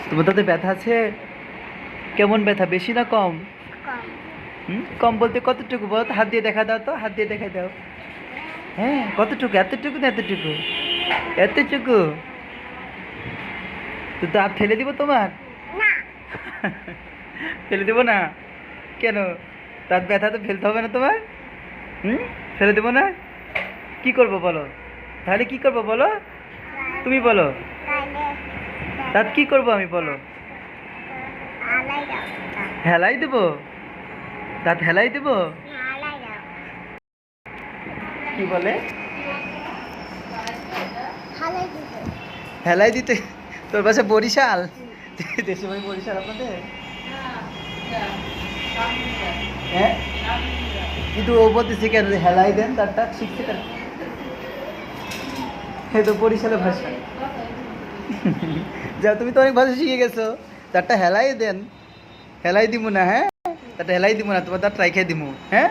তোমার দাঁতে ব্যথা আছে? কেমন ব্যথা, বেশি না কম? কম বলতে কতটুকু বল? হাত দিয়ে দেখা দাও তো, হাত দিয়ে দেখা দাও। হ্যাঁ, কতটুকু? এতটুকু না এতটুকু? এতটুকু? তো দাঁত ফেলে দিব তোমার? ফেলে দেবো না? কেন? দাঁত ব্যথা তো ফেলতে হবে না তোমার? হুম, ফেলে দেবো না? কি করবো বলো? তাহলে কি করবো বলো? তুমি বলো। দাঁত কি করবো আমি বলো? হেলাই দেবো? দাঁত হেলাই দেবো? কি বলে? হেলাই দিতে? তোর পাশে বরিশাল? দেশে ভাই বরিশাল আপনাদের? হ্যাঁ, কিন্তু ও বলতেছে কেন যে হেলাই দেন, তারটা শিখছে কেন? এ তো বরিশালের ভাষা। যা, তুমি তো অনেক ভাষা শিখে গেছো। তারটা হেলাই দেন। হেলাই দিব না, হ্যাঁ? তারটা হেলাই দিব না, তোমার দাঁত রাইখে দিব। হ্যাঁ?